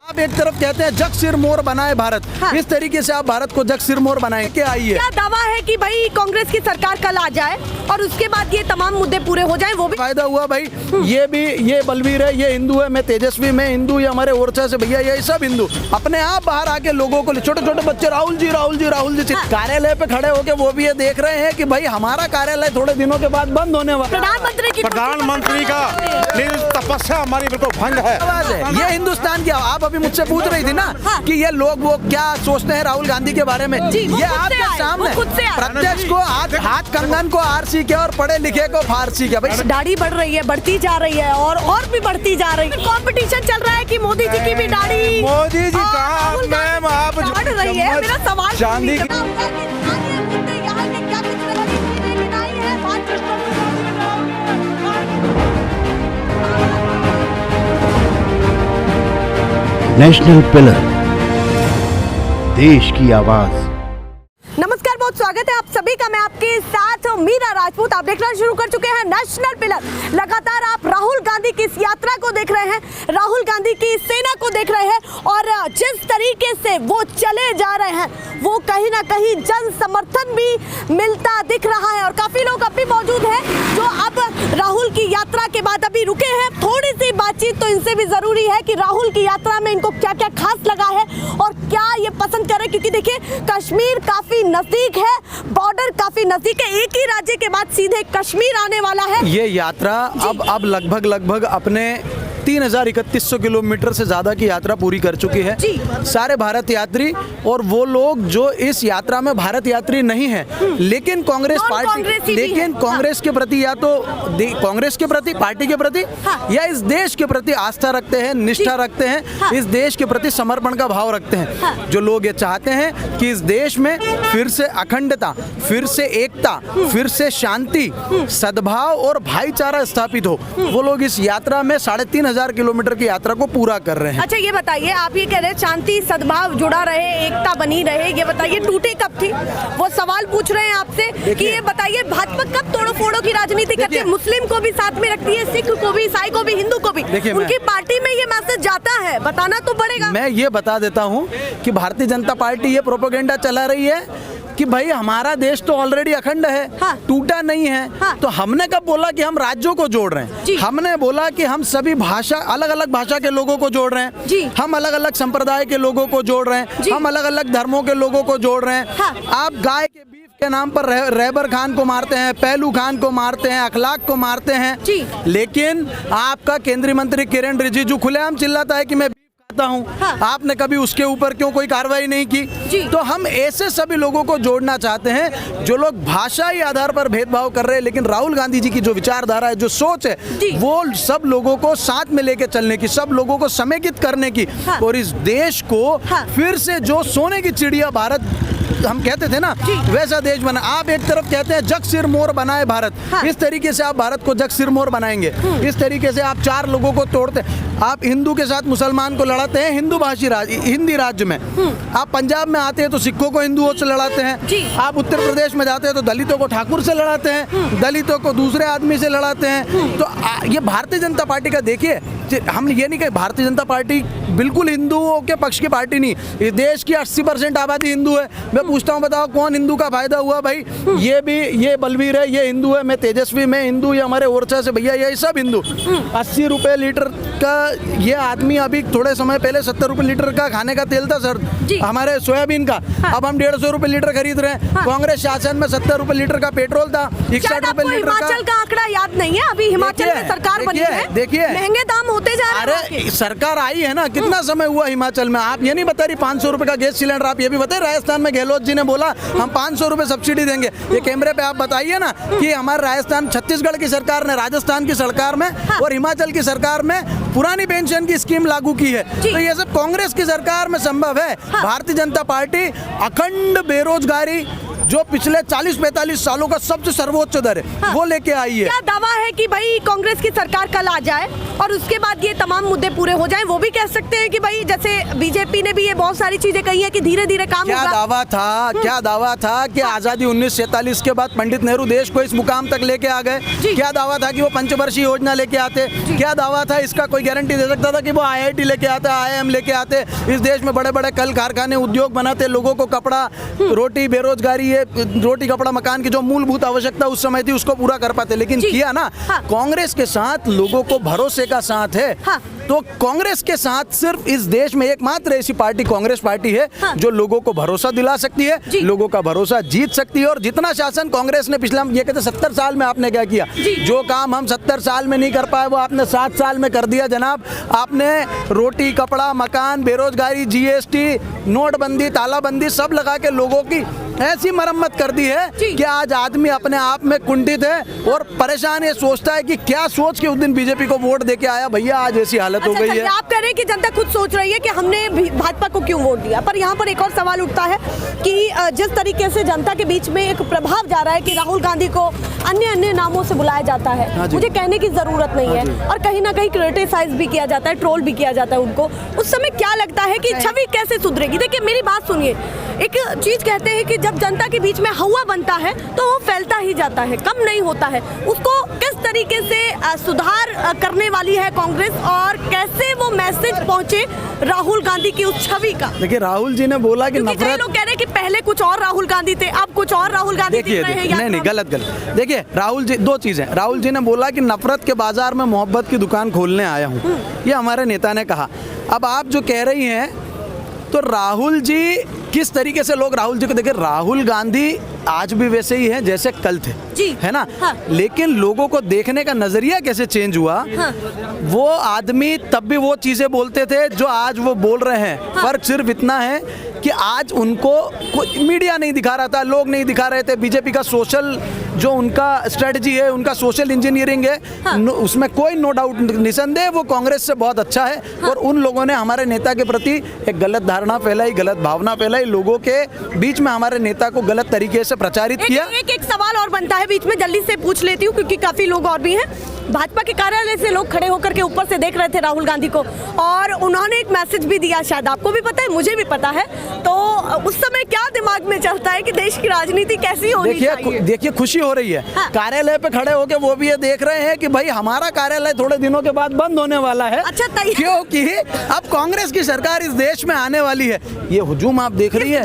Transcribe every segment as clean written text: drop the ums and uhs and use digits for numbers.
आप एक तरफ कहते हैं जग सिर मोर बनाए भारत, इस तरीके से आप भारत को जग सिर मोर बनाए क्या आई है? क्या दावा है कि भाई कांग्रेस की सरकार कल आ जाए और उसके बाद ये तमाम मुद्दे पूरे हो जाएं? वो भी फायदा हुआ भाई, ये बलवीर है, ये हिंदू है, मैं तेजस्वी, मैं हिंदू, ये हमारे ओरछा से भैया, ये सब हिंदू अपने आप बाहर आके लोगों को, छोटे छोटे बच्चे राहुल जी कार्यालय पे खड़े होके वो भी ये देख रहे हैं कि भाई हमारा कार्यालय थोड़े दिनों के बाद बंद होने वाला। प्रधानमंत्री का तपस्या हमारी बिल्कुल भंग है। ये हिंदुस्तान की, आप अभी मुझसे पूछ रही थी ना कि ये लोग वो क्या सोचते हैं राहुल गांधी के बारे में, ये आपके सामने प्रत्यक्ष को हाथ कंगन को आरसी के और पढ़े लिखे को फारसी के। भाई दाढ़ी बढ़ रही है, बढ़ती जा रही है और भी बढ़ती जा रही है। कंपटीशन चल रहा है कि मोदी जी की भी दाढ़ी, मोदी जी कहाँ मैम आप बढ़ रही है। मेरा सवाल चांदी की नेशनल पिलर, देश की आवाज। नमस्कार, बहुत स्वागत है आप सभी का। मैं आपके साथ मीरा राजपूत। आप देखना शुरू कर चुके हैं नेशनल पिलर। लगातार आप राहुल गांधी की इस यात्रा को देख रहे हैं, राहुल गांधी की सेना को देख रहे हैं और जिस तरीके से वो चले जा रहे हैं वो कहीं ना कहीं जन समर्थन भी मिलता दिख रहा है। और काफी लोग अभी मौजूद हैं जो अब राहुल की यात्रा के बाद अभी रुके हैं। थोड़ी सी बातचीत तो इनसे भी जरूरी है कि राहुल की यात्रा में इनको क्या क्या खास लगा है और क्या ये पसंद करें, क्योंकि देखिए कश्मीर काफी नजदीक है, बॉर्डर काफी नजदीक है, एक ही राज्य के बाद सीधे कश्मीर आने वाला है। ये यात्रा अब लगभग अपने 3100 किलोमीटर से ज्यादा की यात्रा पूरी कर चुकी है। सारे भारत यात्री और वो लोग जो इस यात्रा में भारत यात्री नहीं है लेकिन कांग्रेस पार्टी, लेकिन कांग्रेस के प्रति या तो कांग्रेस के प्रति, पार्टी के प्रति या इस देश के प्रति आस्था रखते हैं, निष्ठा रखते हैं, इस देश के प्रति समर्पण का भाव रखते हैं। जो लोग ये चाहते हैं कि इस देश में फिर से अखंडता, फिर से एकता, फिर से शांति, सद्भाव और भाईचारा स्थापित हो, वो लोग इस यात्रा में 3500 किलोमीटर की यात्रा को पूरा कर रहे हैं। अच्छा ये बताइए, आप ये कह रहे हैं शांति सद्भाव जुड़ा रहे, एकता बनी रहे, ये बताइए टूटे कब थी? वो सवाल पूछ रहे हैं आपसे कि ये बताइए भाजपा कब तोड़ो फोड़ो की राजनीति करती है, मुस्लिम को भी साथ में रखती है, सिख को भी, ईसाई को भी, हिंदू को भी, उनकी पार्टी में ये मैसेज जाता है, बताना तो पड़ेगा। मैं ये बता देता हूँ कि भारतीय जनता पार्टी ये प्रोपेगेंडा चला रही है कि भाई हमारा देश तो ऑलरेडी अखंड है, टूटा नहीं है। तो हमने कब बोला कि हम राज्यों को जोड़ रहे हैं? हमने बोला कि हम सभी भाषा, अलग अलग भाषा के लोगों को जोड़ रहे हैं, हम अलग अलग संप्रदाय के लोगों को जोड़ रहे हैं, हम अलग अलग धर्मों के लोगों को जोड़ रहे हैं। आप गाय के बीफ के नाम पर रहबर खान को मारते हैं, पहलू खान को मारते हैं, अखलाक को मारते हैं, लेकिन आपका केंद्रीय मंत्री किरण रिजिजू खुलेआम चिल्लाता है कि मैं आपने कभी उसके ऊपर क्यों कोई कार्रवाई नहीं की? तो हम ऐसे सभी लोगों को जोड़ना चाहते हैं जो लोग भाषाई आधार पर भेदभाव कर रहे हैं, लेकिन राहुल गांधी जी की जो विचारधारा है, जो सोच है, वो सब लोगों को साथ में लेके चलने की, सब लोगों को समेकित करने की और इस देश को फिर से जो सोने की चिड़िया भारत हम कहते थे ना, वैसा देश बना। आप एक तरफ कहते हैं जग सिर मोर बनाए भारत, इस तरीके से आप भारत को जग सिर मोर बनाएंगे। इस तरीके से आप चार लोगों को तोड़ते हैं, आप हिंदू के साथ मुसलमान को लड़ाते हैं हिंदू भाषी हिंदी राज्य में, आप पंजाब में आते हैं तो सिखों को हिंदुओं से लड़ाते हैं, आप उत्तर प्रदेश में जाते हैं तो दलितों को ठाकुर से लड़ाते हैं, दलितों को दूसरे आदमी से लड़ाते हैं। तो ये भारतीय जनता पार्टी का, देखिए हम ये नहीं कहे भारतीय जनता पार्टी बिल्कुल हिंदुओं के पक्ष की पार्टी नहीं, इस देश की 80% आबादी हिंदू है। मैं पूछता हूँ, बताओ कौन हिंदू का फायदा हुआ? भाई ये बलवीर है, ये हिंदू है, मैं तेजस्वी, मैं हिंदू, ये हमारे ओरछा से भैया, ये सब हिंदू। 80 रुपए लीटर का ये आदमी अभी थोड़े समय पहले 70 रुपए लीटर का खाने का तेल था सर, हमारे सोयाबीन का, अब हम 150 रुपए लीटर खरीद रहे हैं। कांग्रेस शासन में 70 रुपए लीटर का पेट्रोल था, 61 रुपए लीटर का। हिमाचल का आंकड़ा याद नहीं है, अभी हिमाचल में सरकार बनी है, देखिए महंगे दाम होते जा रहे हैं। अरे सरकार आई है ना, कितना समय हुआ हिमाचल में? आप ये नहीं बता रही 500 रुपए का गैस सिलेंडर, आप ये भी बताइए राजस्थान में गहलोत जी ने बोला हम 500 रुपए सब्सिडी देंगे। ये कैमरे पे आप बताइए ना कि हमारे राजस्थान, छत्तीसगढ़ की सरकार ने राजस्थान की सरकार में और हिमाचल की सरकार में पुरानी पेंशन की स्कीम लागू की है। तो ये सब कांग्रेस की सरकार में संभव है। भारतीय जनता पार्टी अखंड बेरोजगारी जो पिछले 40-45 सालों का सबसे सर्वोच्च दर है वो लेके आई है। क्या दावा है कि भाई कांग्रेस की सरकार कल आ जाए और उसके बाद ये तमाम मुद्दे पूरे हो जाएं? वो भी कह सकते हैं कि भाई जैसे बीजेपी ने भी ये बहुत सारी चीजें कही है कि धीरे धीरे काम क्या होगा। दावा था कि आजादी 1947 के बाद पंडित नेहरू देश को इस मुकाम तक लेके आ गए। क्या दावा था कि वो पंचवर्षीय योजना लेके आते। क्या दावा था इसका कोई गारंटी दे सकता था कि वो IIT लेके आते, IIM लेके आते, इस देश में बड़े बड़े कल कारखाने उद्योग बनाते, लोगों को कपड़ा रोटी बेरोजगारी ये रोटी कपड़ा मकान की जो मूलभूत आवश्यकता उस समय थी उसको पूरा कर पाते। लेकिन किया ना। कांग्रेस के साथ लोगों को भरोसे का साथ है। तो कांग्रेस के साथ सिर्फ इस देश में एकमात्र ऐसी पार्टी कांग्रेस पार्टी है जो लोगों को भरोसा दिला सकती है, लोगों का भरोसा जीत सकती है। और जितना शासन कांग्रेस ने पिछले ये कहते 70 साल में आपने क्या किया, जो काम हम 70 साल में नहीं कर पाए वो आपने 7 साल में कर दिया जनाब। आपने रोटी कपड़ा मकान बेरोजगारी GST नोटबंदी तालाबंदी सब लगा के लोगों की ऐसी मरम्मत कर दी है कि आज आदमी अपने आप में कुंठित है और परेशान ये सोचता है कि क्या सोच के उस दिन बीजेपी को वोट देके आया भैया आज ऐसी हालत हो गई है। आप कह रहे हैं कि जनता खुद सोच रही है कि हमने भाजपा को क्यों वोट दिया, पर यहाँ पर एक और सवाल उठता है कि जिस तरीके से जनता के बीच में एक प्रभाव जा रहा है कि राहुल गांधी को अन्य नामों से बुलाया जाता है, मुझे कहने की जरूरत नहीं है, और कहीं ना कहीं क्रिटिसाइज भी किया जाता है, ट्रोल भी किया जाता है उनको। उस समय क्या लगता है कि छवि कैसे सुधरेगी? देखिए मेरी बात सुनिए, एक चीज कहते हैं कि जब जनता के बीच में हवा बनता है तो वो फैलता ही जाता है, कम नहीं होता है। उसको किस तरीके से सुधार करने वाली है कांग्रेस और कैसे वो मैसेज पहुंचे राहुल गांधी की उस छवि का? देखिए राहुल जी ने बोला कि नफरत, लोग कह रहे हैं कि पहले कुछ और राहुल गांधी थे, अब कुछ और राहुल गांधी दिख रहे हैं। नहीं गलत। देखिए राहुल जी दो चीजें, राहुल जी ने बोला कि नफरत के बाजार में मोहब्बत की दुकान खोलने आया हूँ, ये हमारे नेता ने कहा। अब आप जो कह रही हैं तो राहुल जी किस तरीके से लोग राहुल जी को देखिए, राहुल गांधी आज भी वैसे ही हैं जैसे कल थे जी, है ना। हाँ। लेकिन लोगों को देखने का नजरिया कैसे चेंज हुआ। हाँ। वो आदमी तब भी वो चीजें बोलते थे जो आज वो बोल रहे हैं। हाँ। फर्क सिर्फ इतना है कि आज उनको मीडिया नहीं दिखा रहा था, लोग नहीं दिखा रहे थे। बीजेपी का सोशल जो उनका स्ट्रेटजी है, उनका सोशल इंजीनियरिंग है, हाँ। उसमें कोई नो डाउट निसंदेह वो कांग्रेस से बहुत अच्छा है। हाँ। और उन लोगों ने हमारे नेता के प्रति एक गलत धारणा फैलाई, गलत भावना फैलाई, लोगों के बीच में हमारे नेता को गलत तरीके से प्रचारित किया। एक सवाल और बनता है बीच में, जल्दी से पूछ लेती हूँ क्योंकि काफी लोग और भी हैं। भाजपा के कार्यालय से लोग खड़े होकर के ऊपर से देख रहे थे राहुल गांधी को और उन्होंने एक मैसेज भी दिया, शायद आपको भी पता है, मुझे भी पता है। तो उस समय क्या दिमाग में चलता है कि देश की राजनीति कैसी होनी चाहिए? देखिए खुशी हो रही है। हाँ। कार्यालय पे खड़े होकर वो भी ये देख रहे हैं कि भाई हमारा कार्यालय थोड़े दिनों के बाद बंद होने वाला है। अच्छा, क्योंकि अब कांग्रेस की सरकार इस देश में आने वाली है। ये हुजूम आप देख रही है,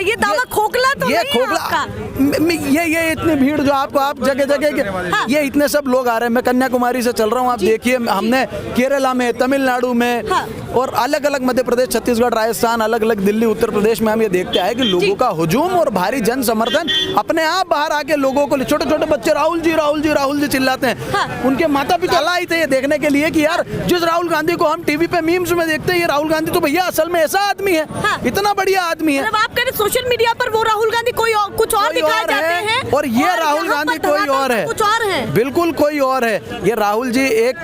ये दावा खोखला तो ये नहीं खोखला है ये इतनी भीड़ जो आपको आप जगह जगह हाँ। ये इतने सब लोग आ रहे हैं। मैं कन्याकुमारी से चल रहा हूँ, आप देखिए हमने केरला में, तमिलनाडु में, हाँ। और अलग अलग मध्य प्रदेश, छत्तीसगढ़, राजस्थान, अलग अलग दिल्ली, उत्तर प्रदेश में हम ये देखते आए कि लोगों का हुजूम और भारी जन समर्थन अपने आप बाहर आके लोगों को, छोटे छोटे बच्चे राहुल जी राहुल जी राहुल जी चिल्लाते हैं। हाँ। उनके माता पिता लाई थे ये देखने के लिए कि यार जिस राहुल गांधी को हम टीवी पे मीम्स में देखते हैं, ये राहुल गांधी तो भैया असल में ऐसा आदमी है। हाँ। इतना बढ़िया आदमी है। आप कह रहे सोशल मीडिया पर वो राहुल गांधी कोई और, कुछ और दिखाए जाते हैं और ये राहुल गांधी कोई और है, कुछ और है, बिल्कुल कोई और है। ये राहुल जी एक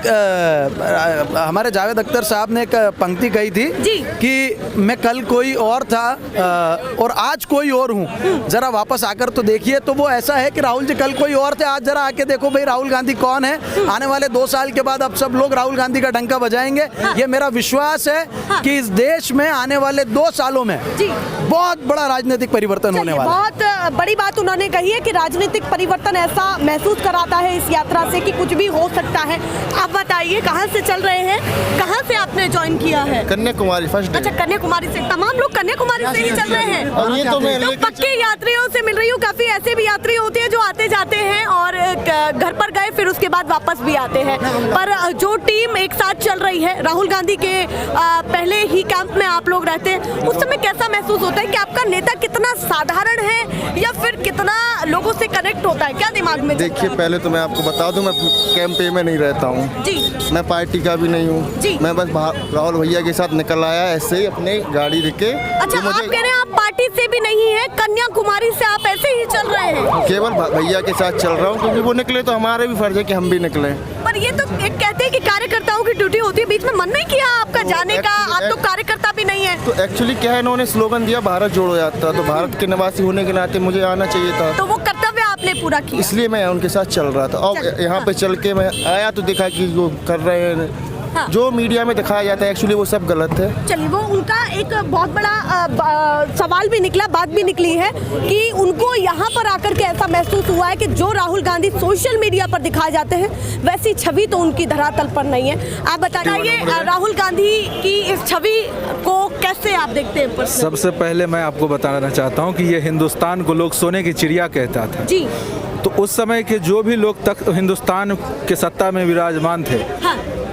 हमारे जावेद अख्तर साहब ने एक पंक्ति कही थी कि मैं कल कोई और था और आज कोई और हूँ, जरा वापस आकर तो देखिए। तो वो ऐसा है कि राहुल जी कल कोई और थे, आज जरा आके देखो भाई राहुल गांधी कौन है। आने वाले 2 साल के बाद अब सब लोग राहुल गांधी का डंका बजाएंगे। ये मेरा विश्वास है कि इस देश में आने वाले 2 सालों में बहुत बड़ा राजनीतिक परिवर्तन होने वाला है। बहुत बड़ी बात उन्होंने कही है कि राजनीतिक परिवर्तन ऐसा महसूस कराता है इस यात्रा से कि कुछ भी हो सकता है। आप बताइए कहाँ से चल रहे हैं, कहाँ से आपने ज्वाइन किया है? Kanyakumari first day. अच्छा, कन्याकुमारी से तमाम लोग कन्याकुमारी से ही चल रहे हैं। और ये तो मैं पक्के यात्रियों से मिल रही हूँ। काफी ऐसे भी यात्री होते हैं जो आते जाते हैं और घर पर गए फिर उसके बाद वापस भी आते हैं, पर जो टीम एक साथ चल रही है, राहुल गांधी के पहले ही कैंप में आप लोग रहते हैं, उस समय कैसा महसूस होता है कि आपका नेता कितना साधारण है या फिर कितना लोगों से कनेक्ट होता है? क्या दिमाग में? देखिए पहले तो मैं आपको बता दूं, मैं कैंप में नहीं रहता हूँ जी, मैं पार्टी का भी नहीं हूँ जी, मैं बस राहुल भैया के साथ निकल आया ऐसे ही अपने गाड़ी लेके। अच्छा, आप कह रहे हैं आप पार्टी से भी नहीं है, कन्याकुमारी से आप ऐसे ही चल रहे हैं? केवल भैया के साथ चल रहा हूँ क्योंकि वो निकले तो हमारे भी फर्ज है कि हम भी निकले। पर ये तो एक कहते हैं कि कार्यकर्ताओं की ड्यूटी होती है, बीच में मन नहीं किया आपका जाने का? आप तो कार्यकर्ता भी नहीं है। तो एक्चुअली क्या है, इन्होंने स्लोगन दिया भारत जोड़ो यात्रा, तो भारत के निवासी होने के नाते मुझे आना चाहिए था, तो वो कर्तव्य आपने पूरा किया, इसलिए मैं उनके साथ चल रहा था। और यहाँ पे चल के मैं आया तो देखा कि वो कर रहे हैं, जो मीडिया में दिखाया जाता है एक्चुअली वो सब गलत है। चलिए, वो उनका एक बहुत बड़ा सवाल भी निकला, बात भी निकली है कि उनको यहाँ पर आकर के ऐसा महसूस हुआ है कि जो राहुल गांधी सोशल मीडिया पर दिखाए जाते हैं वैसी छवि तो उनकी धरातल पर नहीं है। आप बताइए, राहुल गांधी की इस छवि को कैसे आप देखते हैं? सबसे पहले मैं आपको बताना चाहता हूँ कि ये हिंदुस्तान को लोग सोने की चिड़िया कहता था जी। तो उस समय के जो भी लोग तक हिंदुस्तान के सत्ता में विराजमान थे,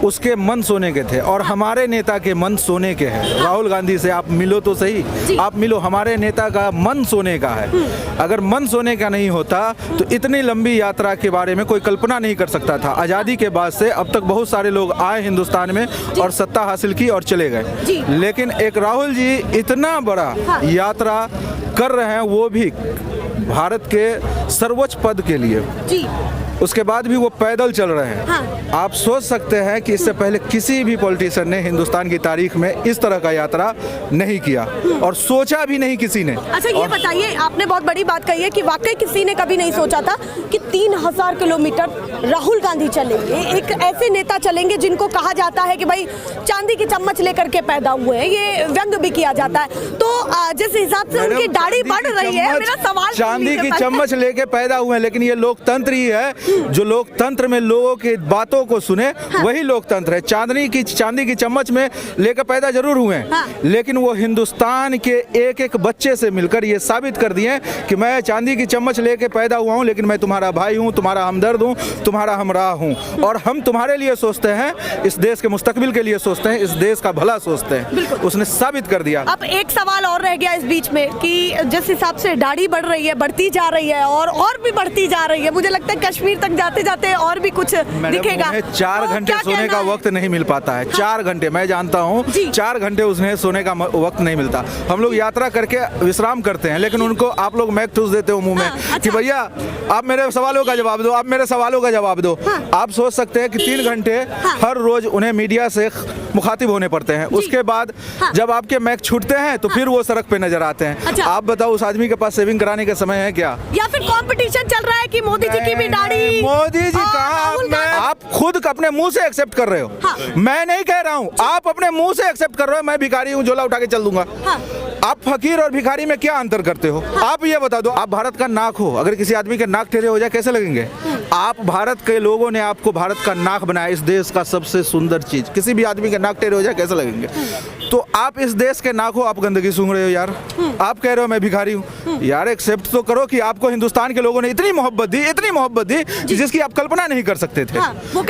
उसके मन सोने के थे, और हमारे नेता के मन सोने के हैं। राहुल गांधी से आप मिलो तो सही, आप मिलो, हमारे नेता का मन सोने का है। अगर मन सोने का नहीं होता तो इतनी लंबी यात्रा के बारे में कोई कल्पना नहीं कर सकता था। आज़ादी के बाद से अब तक बहुत सारे लोग आए हिंदुस्तान में और सत्ता हासिल की और चले गए, लेकिन एक राहुल जी इतना बड़ा यात्रा कर रहे हैं, वो भी भारत के सर्वोच्च पद के लिए जी। उसके बाद भी वो पैदल चल रहे हैं। आप सोच सकते हैं कि इससे पहले किसी भी पॉलिटिशियन ने हिंदुस्तान की तारीख में इस तरह का यात्रा नहीं किया और सोचा भी नहीं किसी ने। अच्छा, ये बताइए, आपने बहुत बड़ी बात कही है कि वाकई किसी ने कभी नहीं सोचा था कि 3000 किलोमीटर राहुल गांधी चलेंगे, एक ऐसे नेता चलेंगे जिनको कहा जाता है कि भाई चांदी की चम्मच लेकर के पैदा हुए हैं, ये व्यंग भी किया जाता है। तो जिस हिसाब से उनकी दाढ़ी बढ़ रही है, मेरा सवाल, चांदी की चम्मच लेके पैदा हुए हैं, लेकिन ये लोकतंत्र ही है। जो लोकतंत्र में लोगों की बातों को सुने वही लोकतंत्र है। चांदी की चम्मच में लेकर पैदा जरूर हुए हैं, लेकिन वो हिंदुस्तान के एक एक बच्चे से मिलकर ये साबित कर दिए कि मैं चांदी की चम्मच लेके पैदा हुआ हूँ, लेकिन मैं तुम्हारा भाई हूँ, तुम्हारा हमदर्द हूँ, तुम्हारा हमराह हूँ, और हम तुम्हारे लिए सोचते हैं, इस देश के मुस्तकबिल के लिए सोचते हैं, इस देश का भला सोचते हैं। उसने साबित कर दिया। अब एक सवाल और रह गया इस बीच में कि जिस हिसाब से दाढ़ी बढ़ रही है, बढ़ती जा रही है और भी बढ़ती जा रही है, मुझे लगता है कश्मीर तक जाते जाते और भी कुछ दिखेगा। 4 घंटे सोने का वक्त नहीं मिल पाता है। 4 घंटे, मैं जानता हूँ 4 घंटे उसने सोने का वक्त नहीं मिलता। हम लोग यात्रा करके विश्राम करते हैं, लेकिन उनको आप लोग मैक ठूस देते हो मुंह में कि भैया आप मेरे सवालों का जवाब दो, आप मेरे सवालों का जवाब दो। आप सोच सकते हैं कि 3 घंटे हर रोज उन्हें मीडिया से मुखातिब होने पड़ते हैं। उसके बाद जब आपके मैक छूटते हैं तो फिर वो सड़क पे नजर आते हैं। आप बताओ, उस आदमी के पास सेविंग कराने का समय है क्या? या फिर कंपटीशन चल रहा है कि मोदी जी की भी दाढ़ी, मोदी जी का आप खुद अपने मुंह से एक्सेप्ट कर रहे हो। मैं नहीं कह रहा हूँ, आप अपने मुंह से एक्सेप्ट कर रहे हो। मैं भिखारी हूँ, झोला उठा के चल दूंगा। आप फकीर और भिखारी में क्या अंतर करते हो? आप ये बता दो, आप भारत का नाक हो, अगर किसी आदमी के नाक टेढ़े हो जाए कैसे लगेंगे? आप, भारत के लोगों ने आपको भारत का नाक बनाया, इस देश का सबसे सुंदर चीज। किसी भी आदमी के नाक टेढ़े हो जाए कैसे लगेंगे? तो आप इस देश के नाक हो, आप गंदगी सूंघ रहे हो यार। आप कह रहे हो मैं भिखारी हूँ। यार एक्सेप्ट तो करो कि आपको हिंदुस्तान के लोगों ने इतनी मोहब्बत दी जिसकी आप कल्पना नहीं कर सकते थे।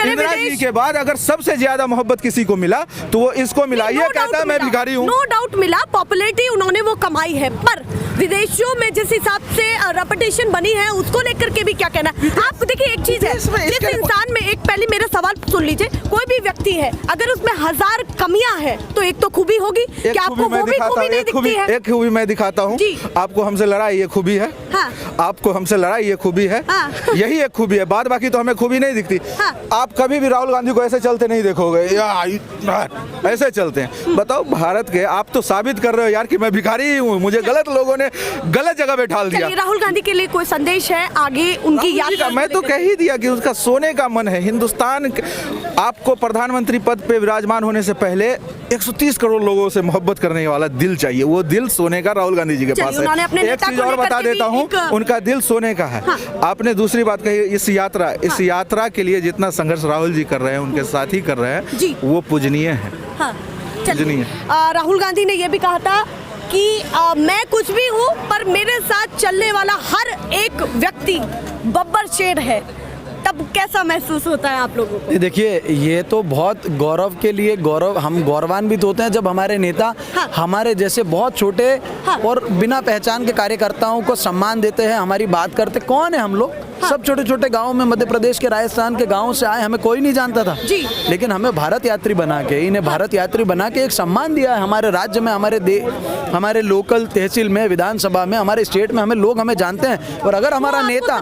इंदिरा जी के बाद अगर सबसे ज्यादा मोहब्बत किसी को मिला तो वो इसको मिला। ये कहता है मैं भिखारी हूँ। नो डाउट मिला, पॉपुलैरिटी उन्होंने वो कमाई है, पर विदेशों में जिस हिसाब से रेपुटेशन बनी है उसको लेकर के भी क्या कहना? आप देखिए, एक चीज है, जिस इंसान में, एक पहले मेरा सवाल सुन लीजिए, कोई भी व्यक्ति है अगर उसमें 1000 कमियां हैं तो एक तो खूबी होगी। क्या आपको वो भी खूबी नहीं दिखती है? एक खूबी मैं दिखाता हूँ। आपको हमसे लड़ाई ये खूबी है, आपको हमसे लड़ाई ये खूबी है, यही एक खूबी है। बाद बाकी तो हमें खूबी नहीं दिखती। आप कभी भी राहुल गांधी को ऐसे चलते नहीं देखोगे, ऐसे चलते हैं। बताओ, भारत के आप तो साबित कर रहे हो यार कि मैं भिखारी हूँ, मुझे गलत लोगों ने गलत जगह बैठा दिया। राहुल गांधी के लिए कोई संदेश है आगे उनकी यात्रा? मैं तो कह ही दिया कि उसका सोने का मन है। हिंदुस्तान, आपको प्रधानमंत्री पद पे विराजमान होने से पहले 130 करोड़ लोगों से मोहब्बत करने वाला दिल चाहिए। वो दिल सोने का राहुल गांधी जी के पास है। एक चीज और बता देता हूँ, उनका दिल सोने का है। आपने दूसरी बात कही, इस यात्रा के लिए जितना संघर्ष राहुल जी कर रहे हैं, उनके साथ ही कर रहे हैं, वो पूजनीय है। राहुल गांधी ने यह भी कहा था कि मैं कुछ भी हूँ पर मेरे साथ चलने वाला हर एक व्यक्ति बब्बर शेर है। तब कैसा महसूस होता है आप लोगों को? देखिए, ये तो बहुत गौरव के लिए हम गौरवान्वित होते हैं जब हमारे नेता हमारे जैसे बहुत छोटे और बिना पहचान के कार्यकर्ताओं को सम्मान देते हैं, हमारी बात करते। कौन है हम लोग? सब छोटे छोटे गाँव में मध्य प्रदेश के राजस्थान के गाँव से आए, हमें कोई नहीं जानता था जी। लेकिन हमें भारत यात्री बना के, इन्हें भारत यात्री बना के एक सम्मान दिया है हमारे राज्य में, हमारे लोकल तहसील में, विधानसभा में, हमारे स्टेट में हमें जानते हैं। और अगर हमारा नेता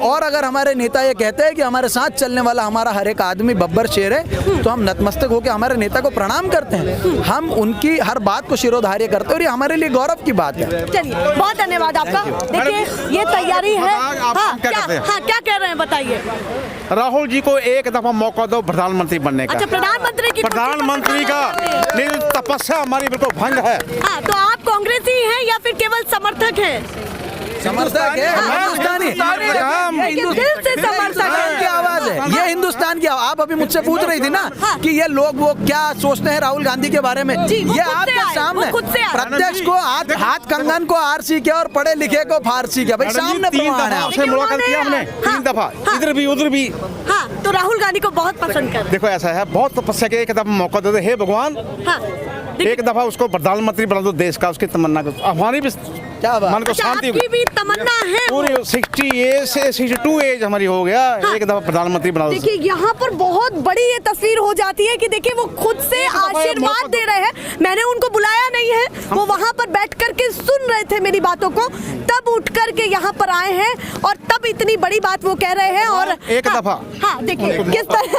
और अगर हमारे नेता ये कहते हैं कि हमारे साथ चलने वाला हमारा हर एक आदमी बब्बर शेर है, तो हम नतमस्तक होकर हमारे नेता को प्रणाम करते हैं। हम उनकी हर बात को शिरोधार्य करते हैं और ये हमारे लिए गौरव की बात है। चलिए, बहुत धन्यवाद आपका। देखिए ये तैयारी है। क्या कह रहे हैं बताइए। राहुल जी को एक दफा मौका दो प्रधानमंत्री बनने का। अच्छा, प्रधानमंत्री का तपस्या हमारी बिल्कुल भंग है। हाँ, तो आप कांग्रेसी हैं या फिर केवल समर्थक हैं? समर्थक है, हिंदुस्तानी दिल से समर्थक की आवाज है, ये हिंदुस्तान की आवाज। आप अभी मुझसे पूछ रही थी ना कि ये लोग वो क्या सोचते हैं राहुल गांधी के बारे में, ये आपके सामने प्रत्यक्ष को हाथ कंगन को आरसी के और पढ़े लिखे को फारसी के, भाई सामने प्रमाण है। उसे मुलाकात किया हमने 3 दफा, इधर भी उधर भी। हाँ, तो राहुल गांधी को बहुत पसंद कर। देखो ऐसा है, बहुत तपस्या के एक दफा मौका दे दो, हे भगवान एक दफा उसको प्रधानमंत्री बना दो देश का, उसकी तमन्ना को, हमारी भी क्या बात, मन को शांति आपकी भी तमन्ना है। पूरी 60 एज से 62 एज हमारी हो गया। एक दफा प्रधानमंत्री बना दो। देखिए यहाँ पर बहुत बड़ी ये तस्वीर हो जाती है कि देखिए वो खुद से आशीर्वाद दे रहे हैं। मैंने उनको बुलाया नहीं है, वो वहाँ पर बैठ करके सुन रहे थे मेरी बातों को, तब उठ करके यहाँ पर आए हैं और तब इतनी बड़ी बात वो कह रहे हैं। और एक दफा हाँ देखिए किस तरह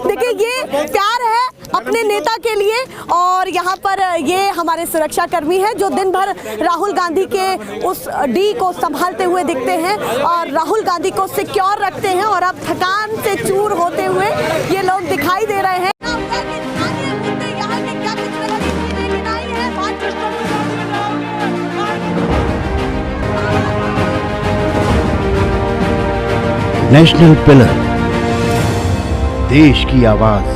देखिए ये प्यार है अपने नेता के लिए। और यहाँ पर ये हमारे सुरक्षा कर्मी हैं जो दिन भर राहुल गांधी के उस डी को संभालते हुए दिखते हैं और राहुल गांधी को सिक्योर रखते हैं। और अब थकान से चूर होते हुए ये लोग दिखाई दे रहे हैं। नेशनल पिलर, देश की आवाज।